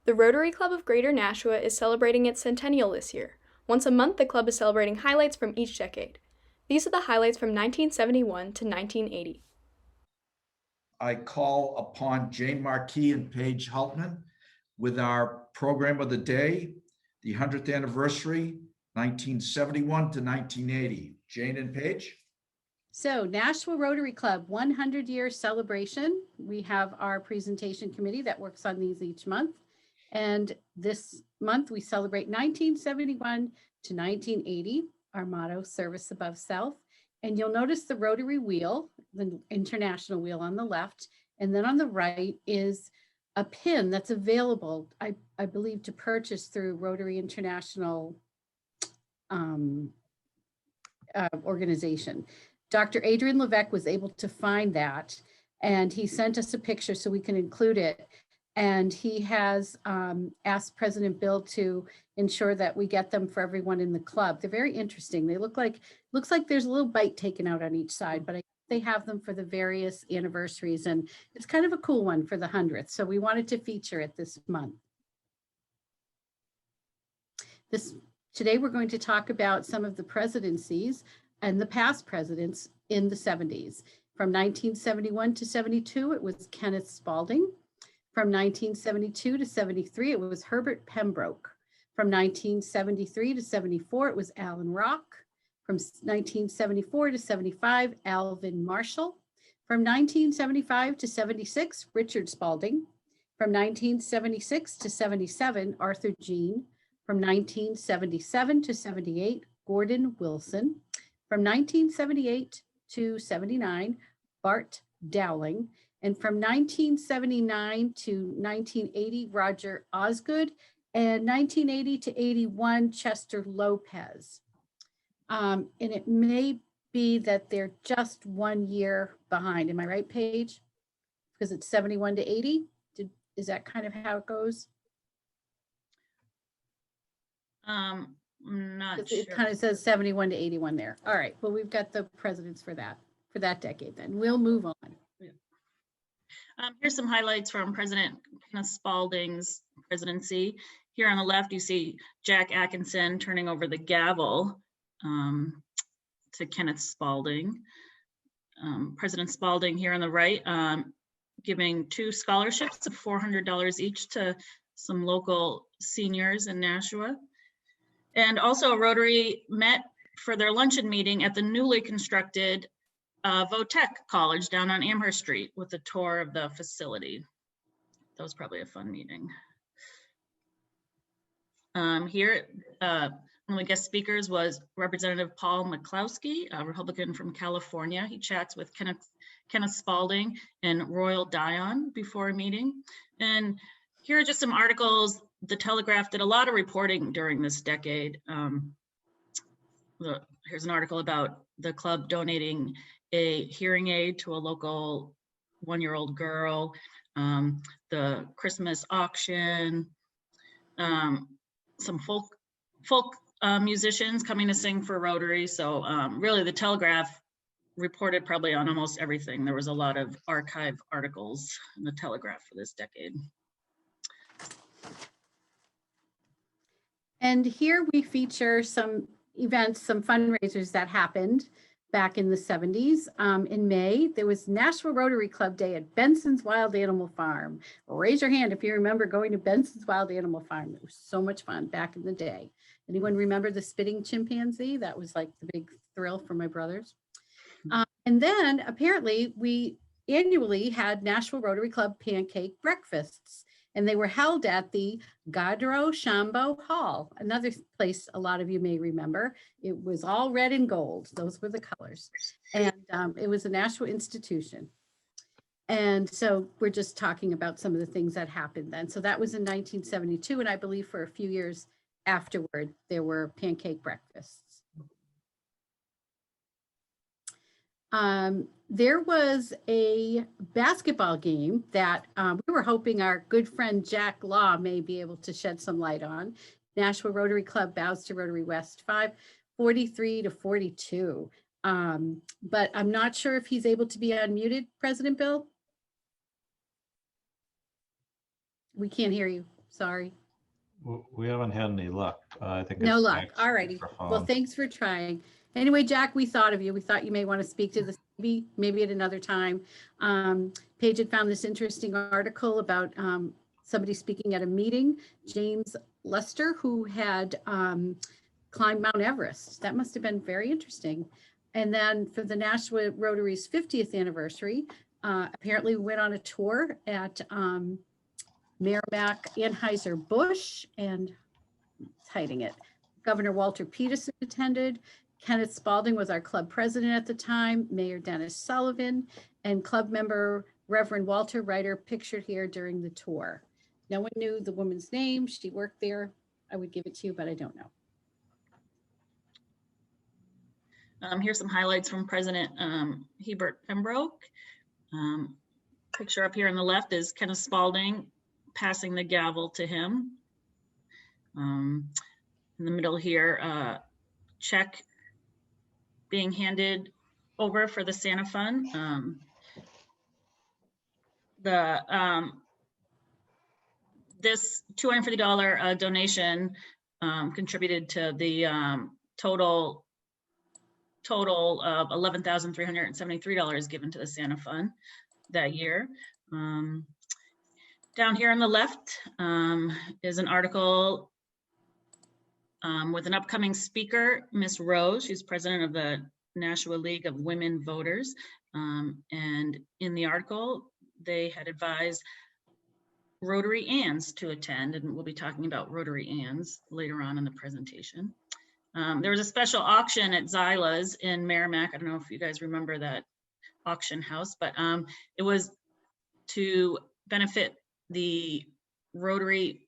The Rotary Club of Greater Nashua is celebrating its centennial this year. Once a month, the club is celebrating highlights from each decade. These are the highlights from 1971 to 1980. I call upon Jane Marquis and Paige Haltman with our program of the day, the 100th anniversary, 1971 to 1980. Jane and Paige. So Nashua Rotary Club 100-year celebration. We have our presentation committee that works on these each month. And this month we celebrate 1971 to 1980, our motto, service above self. And you'll notice the Rotary wheel, the international wheel on the left. And then on the right is a pin that's available, I believe, to purchase through Rotary International organization. Dr. Adrian Levesque was able to find that, and he sent us a picture so we can include it. And he has asked President Bill to ensure that we get them for everyone in the club. They're very interesting. They looks like there's a little bite taken out on each side, but they have them for the various anniversaries, and it's kind of a cool one for the 100th. So we wanted to feature it this month. Today we're going to talk about some of the presidencies and the past presidents in the 70s. From 1971 to 72, it was Kenneth Spaulding. From 1972 to 73, it was Herbert Pembroke. From 1973 to 74, it was Allen Rock. From 1974 to 75, Alvin Marshall. From 1975 to 76, Richard Spaulding. From 1976 to 77, Arthur Jean. From 1977 to 78, Gordon Wilson. From 1978 to 79, Bart Dowling. And from 1979 to 1980, Roger Osgood. And 1980 to 81, Chester Lopez. And it may be that they're just 1 year behind. Am I right, Paige? Because it's 71 to 80. Is that kind of how it goes? I'm not sure. It kind of says 71 to 81 there. All right. Well, we've got the presidents for that decade then. We'll move on. Here's some highlights from President Kenneth Spaulding's presidency. Here on the left, you see Jack Atkinson turning over the gavel to Kenneth Spaulding. President Spaulding here on the right, giving 2 scholarships of $400 each to some local seniors in Nashua. And also Rotary met for their luncheon meeting at the newly constructed Votech College down on Amherst Street with a tour of the facility. That was probably a fun meeting. Here, one of the guest speakers was Representative Paul McCloskey, a Republican from California. He chats with Kenneth Spaulding and Royal Dion before a meeting. And here are just some articles. The Telegraph did a lot of reporting during this decade. Here's an article about the club donating a hearing aid to a local 1-year-old girl, the Christmas auction, some folk musicians coming to sing for Rotary. So really the Telegraph reported probably on almost everything. There was a lot of archive articles in the Telegraph for this decade. And here we feature some events, some fundraisers that happened back in the 70s. In May, there was Nashua Rotary Club Day at Benson's Wild Animal Farm. Raise your hand if you remember going to Benson's Wild Animal Farm. It was so much fun back in the day. Anyone remember the spitting chimpanzee? That was like the big thrill for my brothers. And then apparently we annually had Nashua Rotary Club pancake breakfasts. And they were held at the Gaudreau Chambeau Hall, another place a lot of you may remember. It was all red and gold. Those were the colors. And it was a Nashua institution. And so we're just talking about some of the things that happened then. So that was in 1972. And I believe for a few years afterward, there were pancake breakfasts. There was a basketball game that we were hoping our good friend Jack Law may be able to shed some light on. Nashua Rotary Club bows to Rotary West 5, 43 to 42. But I'm not sure if he's able to be unmuted, President Bill. We can't hear you. Sorry. We haven't had any luck. I think No it's luck. Jack's All righty. microphone. Well, thanks for trying. Anyway, Jack, we thought of you. We thought you may want to speak to this maybe at another time. Paige had found this interesting article about somebody speaking at a meeting, James Lester, who had climbed Mount Everest. That must have been very interesting. And then for the Nashua Rotary's 50th anniversary, apparently we went on a tour at Merrimack Anheuser-Busch, and it's hiding it. Governor Walter Peterson attended. Kenneth Spalding was our club president at the time, Mayor Dennis Sullivan, and club member Reverend Walter Ryder pictured here during the tour. No one knew the woman's name. She worked there. I would give it to you, but I don't know. Here's some highlights from President Hebert Pembroke. Picture up here on the left is Kenneth Spalding passing the gavel to him. In the middle here, check being handed over for the Santa Fund. This $250 donation contributed to the total of $11,373 given to the Santa Fund that year. Down here on the left is an article with an upcoming speaker, Miss Rose. She's president of the Nashua League of Women Voters. And in the article, they had advised Rotary Anns to attend, and we'll be talking about Rotary Anns later on in the presentation. There was a special auction at Zyla's in Merrimack. I don't know if you guys remember that auction house, but it was to benefit the Rotary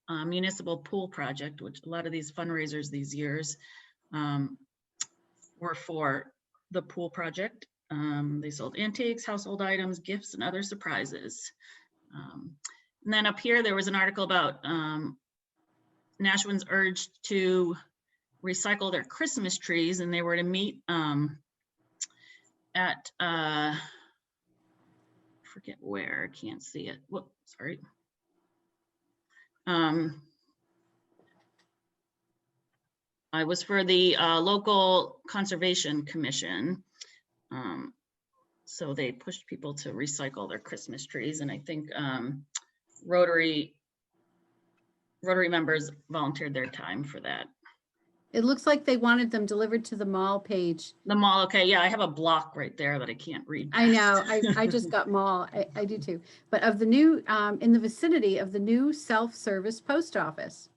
municipal pool project, which a lot of these fundraisers these years were for the pool project. They sold antiques, household items, gifts, and other surprises. And then up here, there was an article about Nashuans urged to recycle their Christmas trees, and they were to meet at, forget where, I can't see it. Whoop, sorry. I was for the local conservation commission. So they pushed people to recycle their Christmas trees, and I think Rotary members volunteered their time for that. It looks like they wanted them delivered to the mall, Page. The mall, okay, yeah, I have a block right there that I can't read. I know, I just got mall, I do too. But of the new, in the vicinity of the new self-service post office.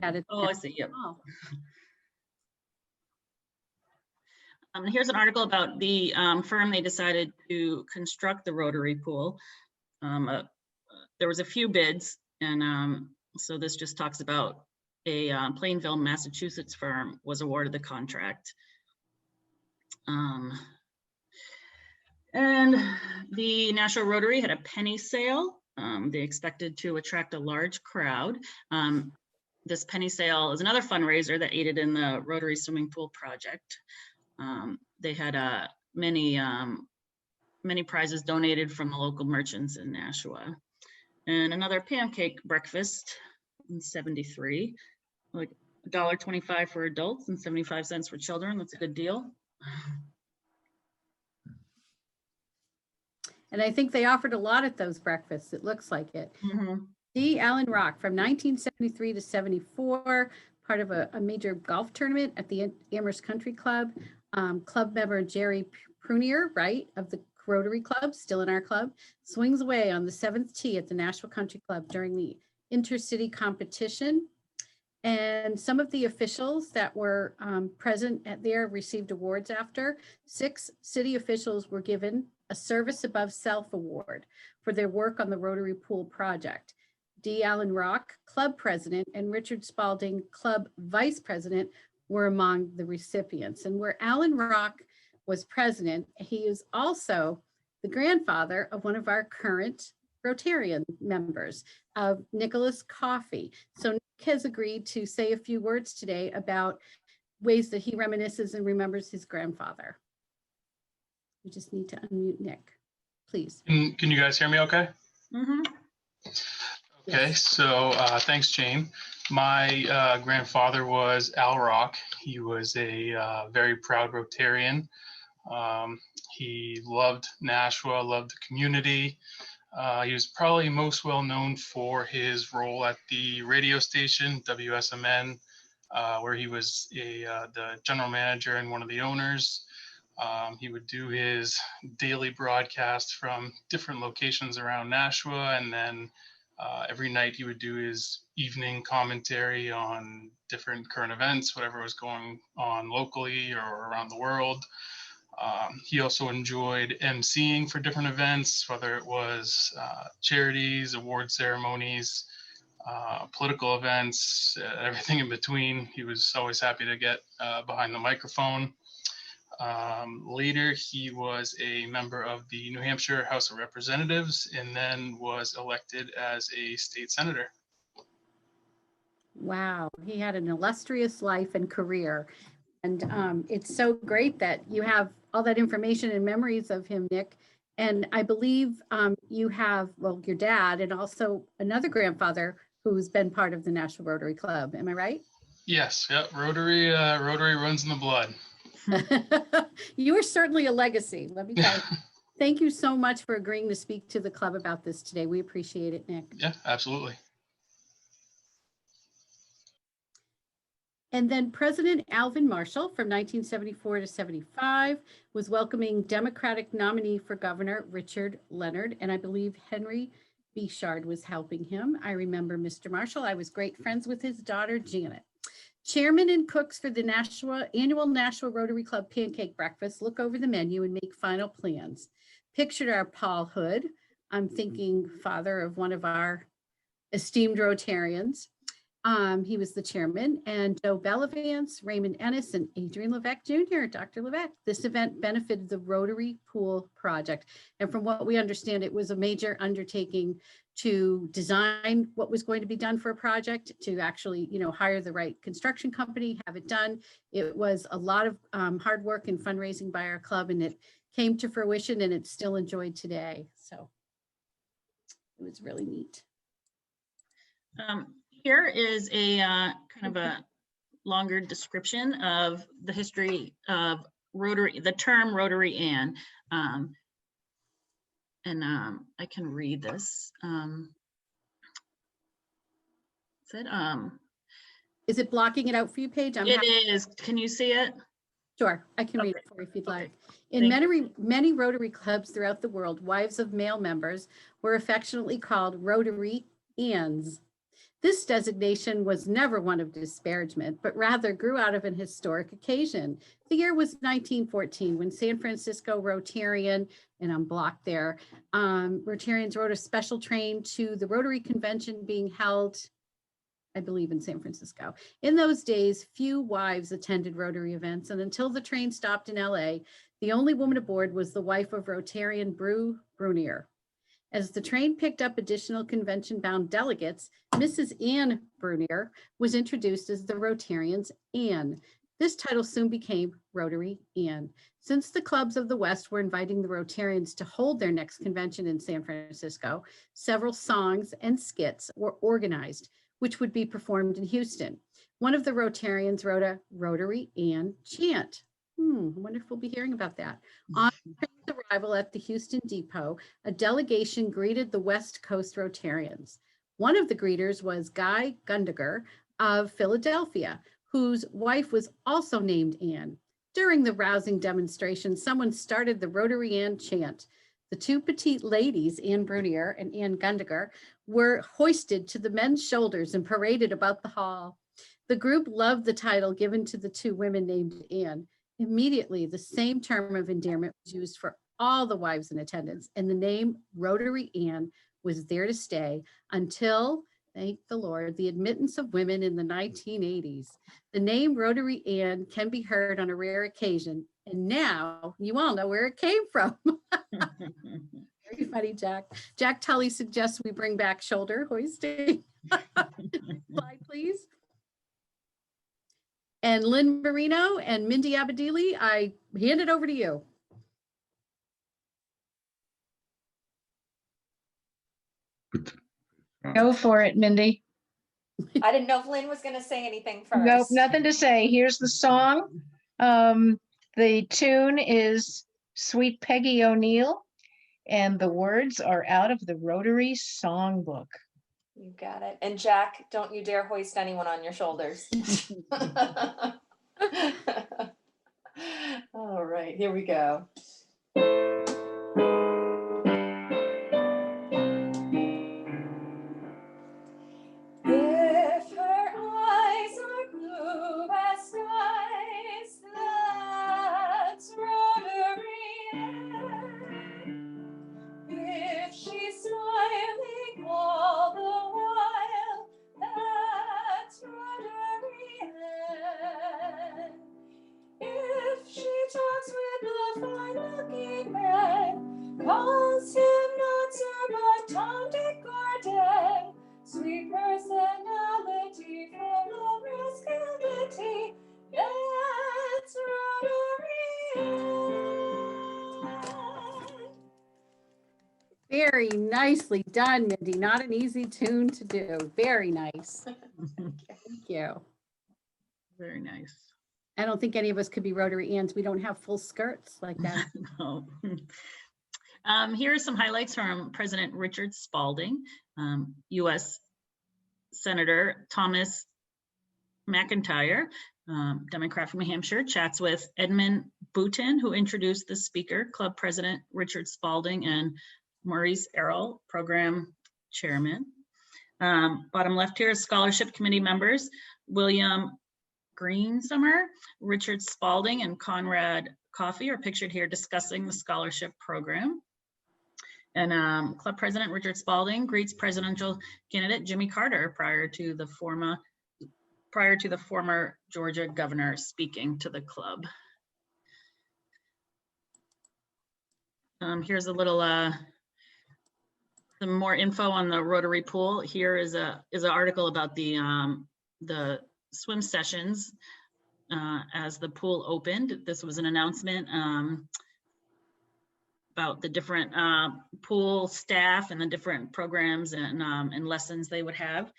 Had it. Oh, I see, yep. Oh. Here's an article about the firm they decided to construct the Rotary pool. There was a few bids, and so this just talks about a Plainville, Massachusetts firm was awarded the contract. And the Nashua Rotary had a penny sale. They expected to attract a large crowd. This penny sale is another fundraiser that aided in the Rotary swimming pool project. They had many prizes donated from the local merchants in Nashua. And another pancake breakfast in '73, like $1.25 for adults and 75 cents for children. That's a good deal. And I think they offered a lot at those breakfasts. It looks like it. Mm-hmm. D. Allen Rock from 1973 to 74, part of a major golf tournament at the Amherst Country Club. Club member Jerry Prunier, right, of the Rotary Club, still in our club, swings away on the 7th tee at the Nashua Country Club during the intercity competition. And some of the officials that were present at there received awards after. 6 city officials were given a Service Above Self Award for their work on the Rotary Pool project. D. Allen Rock, club president, and Richard Spalding, club vice president, were among the recipients. And where Allen Rock was president, he is also the grandfather of one of our current Rotarian members, of Nicholas Coffey. So Nick has agreed to say a few words today about ways that he reminisces and remembers his grandfather. We just need to unmute Nick, please. Can you guys hear me okay? Mm-hmm. Okay, Yes. so thanks, Jane. My grandfather was Al Rock. He was a very proud Rotarian. He loved Nashua, loved the community. He was probably most well known for his role at the radio station, WSMN, where he was the general manager and one of the owners. He would do his daily broadcast from different locations around Nashua, and then every night he would do his evening commentary on different current events, whatever was going on locally or around the world. He also enjoyed emceeing for different events, whether it was charities, award ceremonies, political events, everything in between. He was always happy to get behind the microphone. Later, he was a member of the New Hampshire House of Representatives and then was elected as a state senator. Wow, he had an illustrious life and career. And it's so great that you have all that information and memories of him, Nick. And I believe you have, well, your dad and also another grandfather who's been part of the National Rotary Club. Am I right? Yes, yep, Rotary runs in the blood. You are certainly a legacy, let me tell you. Thank you so much for agreeing to speak to the club about this today. We appreciate it, Nick. Yeah, absolutely. And then President Alvin Marshall from 1974 to 75 was welcoming Democratic nominee for governor Richard Leonard. And I believe Henry Bouchard was helping him. I remember Mr. Marshall. I was great friends with his daughter, Janet. Chairman and cooks for the annual Nashua Rotary Club Pancake Breakfast look over the menu and make final plans. Pictured are Paul Hood. I'm thinking father of one of our esteemed Rotarians. He was the chairman, and Joe Bellavance, Raymond Ennis, and Adrian Levesque Jr., Dr. Levesque. This event benefited the Rotary Pool Project. And from what we understand, it was a major undertaking to design what was going to be done for a project, to actually, hire the right construction company, have it done. It was a lot of hard work and fundraising by our club, and it came to fruition, and it's still enjoyed today. So it was really neat. Here is a kind of a longer description of the history of Rotary, the term Rotary Ann. I can read this. Is it blocking it out for you, Paige? It is. Can you see it? Sure, I can read it for you if you'd like. In many Rotary clubs throughout the world, wives of male members were affectionately called Rotary Anns. This designation was never one of disparagement, but rather grew out of an historic occasion. The year was 1914 when San Francisco Rotarian, and I'm blocked there, Rotarians rode a special train to the Rotary Convention being held, I believe, in San Francisco. In those days, few wives attended Rotary events, and until the train stopped in LA, the only woman aboard was the wife of Rotarian Brew Brunier. As the train picked up additional convention-bound delegates, Mrs. Ann Brunier was introduced as the Rotarians' Ann. This title soon became Rotary Ann. Since the clubs of the West were inviting the Rotarians to hold their next convention in San Francisco, several songs and skits were organized, which would be performed in Houston. One of the Rotarians wrote a Rotary Ann chant. I wonder if we'll be hearing about that. On the train's arrival at the Houston Depot, a delegation greeted the West Coast Rotarians. One of the greeters was Guy Gundiger of Philadelphia, whose wife was also named Ann. During the rousing demonstration, someone started the Rotary Ann chant. The two petite ladies, Ann Brunier and Ann Gundiger, were hoisted to the men's shoulders and paraded about the hall. The group loved the title given to the two women named Ann. Immediately, the same term of endearment was used for all the wives in attendance, and the name Rotary Ann was there to stay until, thank the Lord, the admittance of women in the 1980s. The name Rotary Ann can be heard on a rare occasion, and now you all know where it came from. Very funny, Jack. Jack Tully suggests we bring back shoulder hoisting. Slide, please. And Lynn Marino and Mindy Abadili, I hand it over to you. Go for it, Mindy. I didn't know if Lynn was going to say anything first. Nope, nothing to say. Here's the song. The tune is Sweet Peggy O'Neill, and the words are out of the Rotary Songbook. You got it. And Jack, don't you dare hoist anyone on your shoulders. All right, here we go. If her eyes are blue as skies, that's Rotary air. If she's smiling all the while, that's Rotary air. If she talks with a fine-looking man, calls him not sir but Tom, Dick, or Dan, sweet personality, full of rascality, that's Rotary. Very nicely done, Mindy. Not an easy tune to do. Very nice. Thank you. Very nice. I don't think any of us could be Rotary Anns. We don't have full skirts like that. No. Here are some highlights from President Richard Spalding. U.S. Senator Thomas McIntyre, Democrat from New Hampshire, chats with Edmund Boutin, who introduced the speaker, Club President Richard Spalding, and Maurice Errol, Program Chairman. Bottom left here is Scholarship Committee members, William Greensummer, Richard Spalding, and Conrad Coffey are pictured here discussing the scholarship program. And Club President Richard Spalding greets presidential candidate Jimmy Carter prior to the former Georgia governor speaking to the club. Here's a little some more info on the Rotary pool. Here is an article about the swim sessions as the pool opened. This was an announcement about the different pool staff and the different programs and lessons they would have.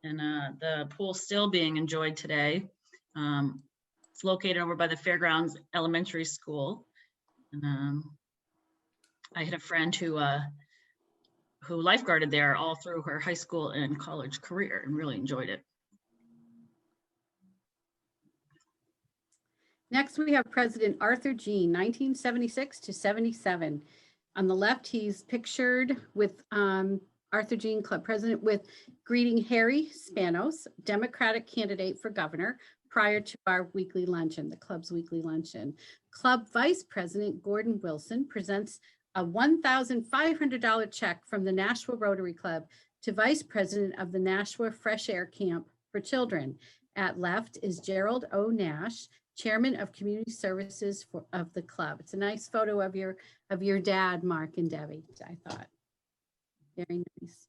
And the pool's still being enjoyed today. It's located over by the Fairgrounds Elementary School. And, I had a friend who lifeguarded there all through her high school and college career and really enjoyed it. Next, we have President Arthur Jean, 1976 to 77. On the left, he's pictured with Arthur Jean, Club President, with greeting Harry Spanos, Democratic candidate for governor, prior to our weekly luncheon, the club's weekly luncheon. Club Vice President Gordon Wilson presents a $1,500 check from the Nashua Rotary Club to Vice President of the Nashua Fresh Air Camp for Children. At left is Gerald O. Nash, Chairman of Community Services of the club. It's a nice photo of your dad, Mark and Debbie, I thought. Very nice.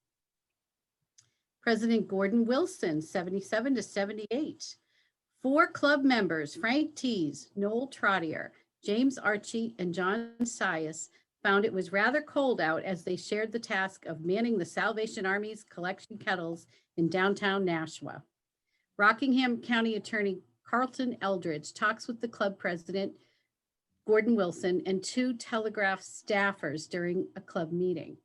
President Gordon Wilson, 77 to 78. 4 club members, Frank Tees, Noel Trottier, James Archie, and John Sias, found it was rather cold out as they shared the task of manning the Salvation Army's collection kettles in downtown Nashua. Rockingham County Attorney Carlton Eldridge talks with the club president, Gordon Wilson, and 2 Telegraph staffers during a club meeting.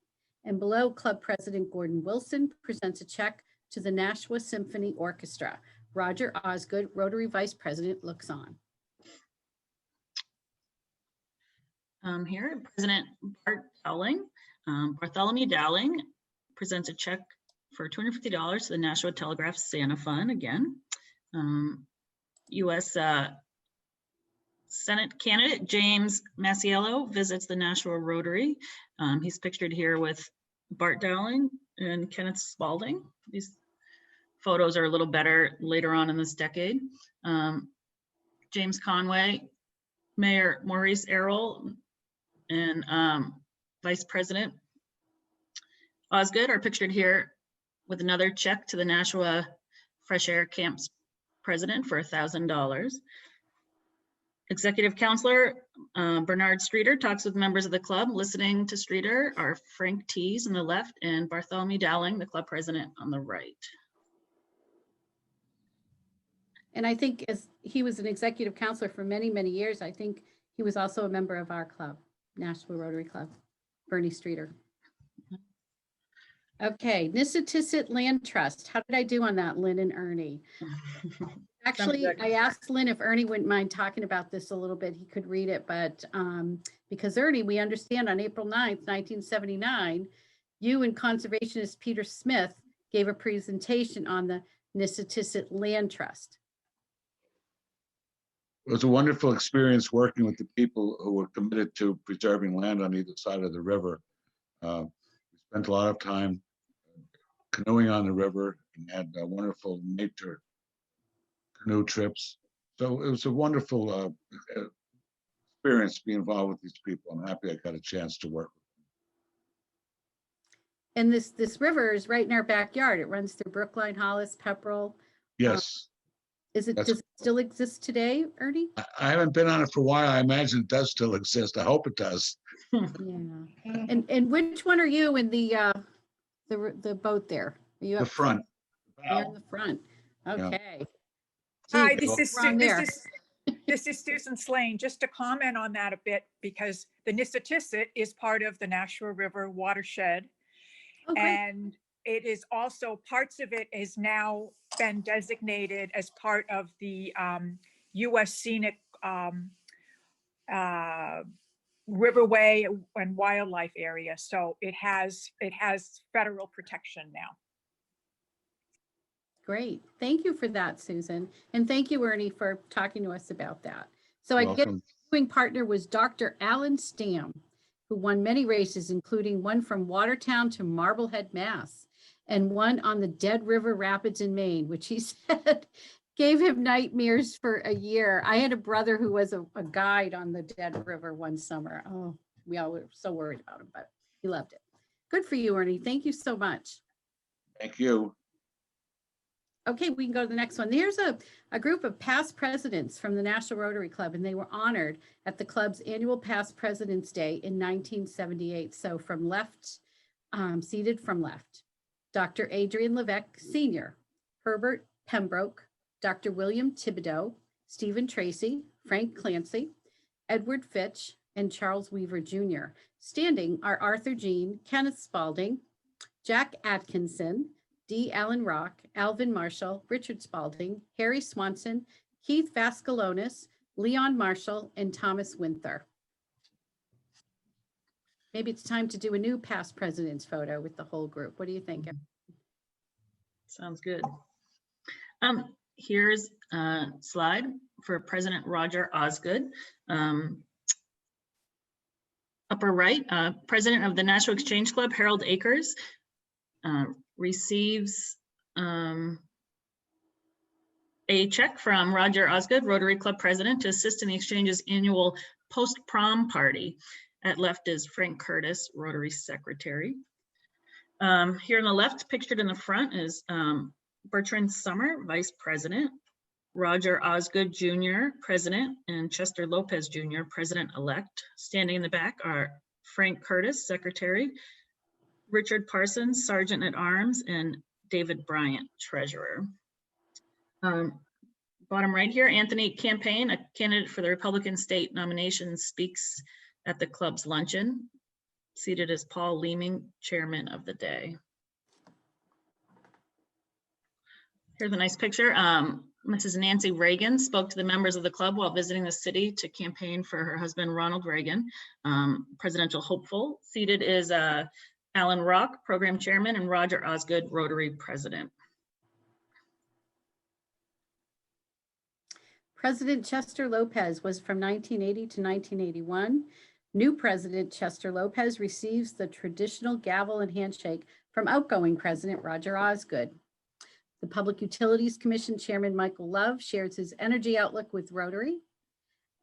And below, Club President Gordon Wilson presents a check to the Nashua Symphony Orchestra. Roger Osgood, Rotary Vice President, looks on. Here, President Bartholomew Dowling presents a check for $250 to the Nashua Telegraph Santa Fund again. U.S. Senate candidate James Masiello visits the Nashua Rotary. He's pictured here with Bart Dowling and Kenneth Spalding. These photos are a little better later on in this decade. James Conway, Mayor Maurice Errol, and Vice President Osgood are pictured here with another check to the Nashua Fresh Air Camp's president for $1,000. Executive Counselor Bernard Streeter talks with members of the club. Listening to Streeter are Frank Tees on the left and Bartholomew Dowling, the club president, on the right. And I think as he was an executive counselor for many, many years, I think he was also a member of our club, Nashua Rotary Club, Bernie Streeter. Okay, Nissitissit Land Trust. How did I do on that, Lynn and Ernie? Actually, good. I asked Lynn if Ernie wouldn't mind talking about this a little bit. He could read it, but because Ernie, we understand on April 9th, 1979, you and conservationist Peter Smith gave a presentation on the Nissitissit Land Trust. It was a wonderful experience working with the people who were committed to preserving land on either side of the river. We spent a lot of time canoeing on the river and had wonderful nature canoe trips. So it was a wonderful experience to be involved with these people. I'm happy I got a chance to work with And this river is right in our backyard. It runs through Brookline, Hollis, Pepperell. them. Yes, Does it still exist today, Ernie? I haven't been on it for a while. I imagine it does still exist. I hope it does. Yeah. And which one are you in the boat there? Are you The up front. You're in the front. Okay. Hi, Gee, this is wrong there. this is Susan Slane. Just to comment on that a bit, because the Nissitissit is part of the Nashua River watershed, Okay. and it is also, parts of it is now been designated as part of the U.S. Scenic Riverway and Wildlife Area. So it has federal protection now. Great. Thank you for that, Susan. And thank you, Ernie, for talking to us about that. So I guess Welcome. the doing partner was Dr. Alan Stam, who won many races, including one from Watertown to Marblehead, Mass, and one on the Dead River Rapids in Maine, which he said gave him nightmares for a year. I had a brother who was a guide on the Dead River one summer. Oh, we all were so worried about him, but he loved it. Good for you, Ernie. Thank you so much. Thank you. Okay, we can go to the next one. There's a group of past presidents from the National Rotary Club, and they were honored at the club's annual Past Presidents Day in 1978. So from left, seated from left, Dr. Adrian Levesque Sr., Herbert Pembroke, Dr. William Thibodeau, Stephen Tracy, Frank Clancy, Edward Fitch, and Charles Weaver Jr. Standing are Arthur Jean, Kenneth Spalding, Jack Atkinson, D. Allen Rock, Alvin Marshall, Richard Spalding, Harry Swanson, Keith Vascalonis, Leon Marshall, and Thomas Winther. Maybe it's time to do a new past presidents photo with the whole group. What do you think? Sounds good. Here's a slide for President Roger Osgood. Upper right, President of the Nashua Exchange Club, Harold Akers, receives a check from Roger Osgood, Rotary Club President, to assist in the Exchange's annual post-prom party. At left is Frank Curtis, Rotary Secretary. Here on the left, pictured in the front, is Bertrand Summer, Vice President, Roger Osgood Jr., President, and Chester Lopez Jr., President-elect. Standing in the back are Frank Curtis, Secretary, Richard Parsons, Sergeant at Arms, and David Bryant, Treasurer. Bottom right here, Anthony Campaign, a candidate for the Republican state nomination, speaks at the club's luncheon. Seated is Paul Leeming, Chairman of the day. Here's a nice picture. Mrs. Nancy Reagan spoke to the members of the club while visiting the city to campaign for her husband, Ronald Reagan, presidential hopeful. Seated is Alan Rock, Program Chairman, and Roger Osgood, Rotary President. President Chester Lopez was from 1980 to 1981. New President Chester Lopez receives the traditional gavel and handshake from outgoing President Roger Osgood. The Public Utilities Commission Chairman Michael Love shares his energy outlook with Rotary.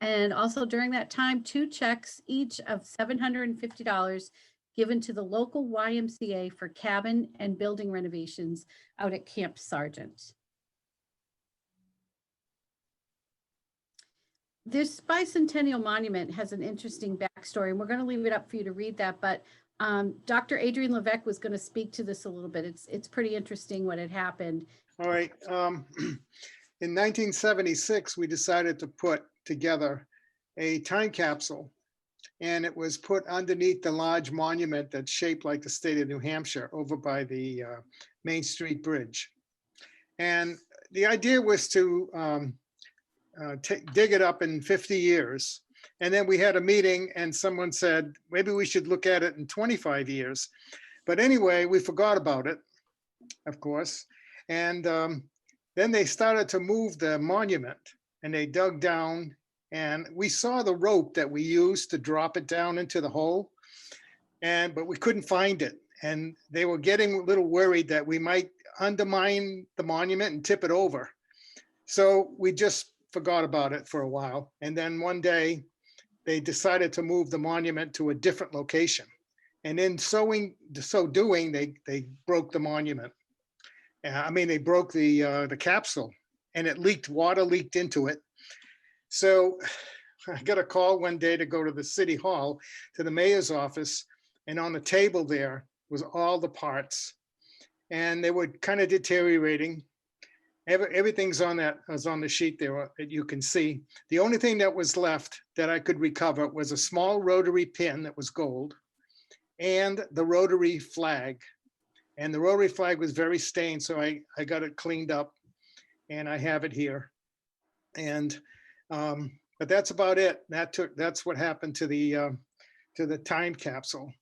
And also during that time, 2 checks, each of $750, given to the local YMCA for cabin and building renovations out at Camp Sargent. This bicentennial monument has an interesting backstory, and we're going to leave it up for you to read that. But Dr. Adrian Levesque was going to speak to this a little bit. It's pretty interesting what had happened. All right. In 1976, we decided to put together a time capsule, and it was put underneath the large monument that's shaped like the state of New Hampshire over by the Main Street Bridge. And the idea was to dig it up in 50 years. And then we had a meeting and someone said, maybe we should look at it in 25 years. But anyway, we forgot about it, of course. And then they started to move the monument and they dug down and we saw the rope that we used to drop it down into the hole. But we couldn't find it. And they were getting a little worried that we might undermine the monument and tip it over. So we just forgot about it for a while. And then one day they decided to move the monument to a different location. And in so doing, they broke the monument. They broke the capsule and it leaked, water leaked into it. So I got a call one day to go to the city hall, to the mayor's office. And on the table there was all the parts and they were kind of deteriorating. Everything's on the sheet there that you can see. The only thing that was left that I could recover was a small rotary pin that was gold and the Rotary flag. And the Rotary flag was very stained, so I got it cleaned up and I have it here. And but that's about it. That's what happened to the time capsule.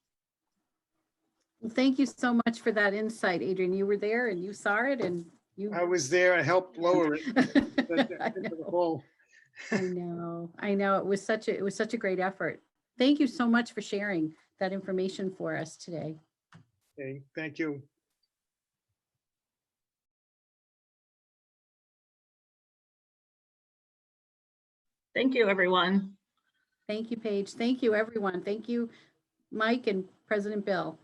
Well, thank you so much for that insight, Adrian. You were there and you saw it and you. I was there. I helped lower it into the hole. I know. It was such a great effort. Thank you so much for sharing that information for us today. Okay, thank you. Thank you, everyone. Thank you, Paige. Thank you, everyone. Thank you, Mike and President Bill.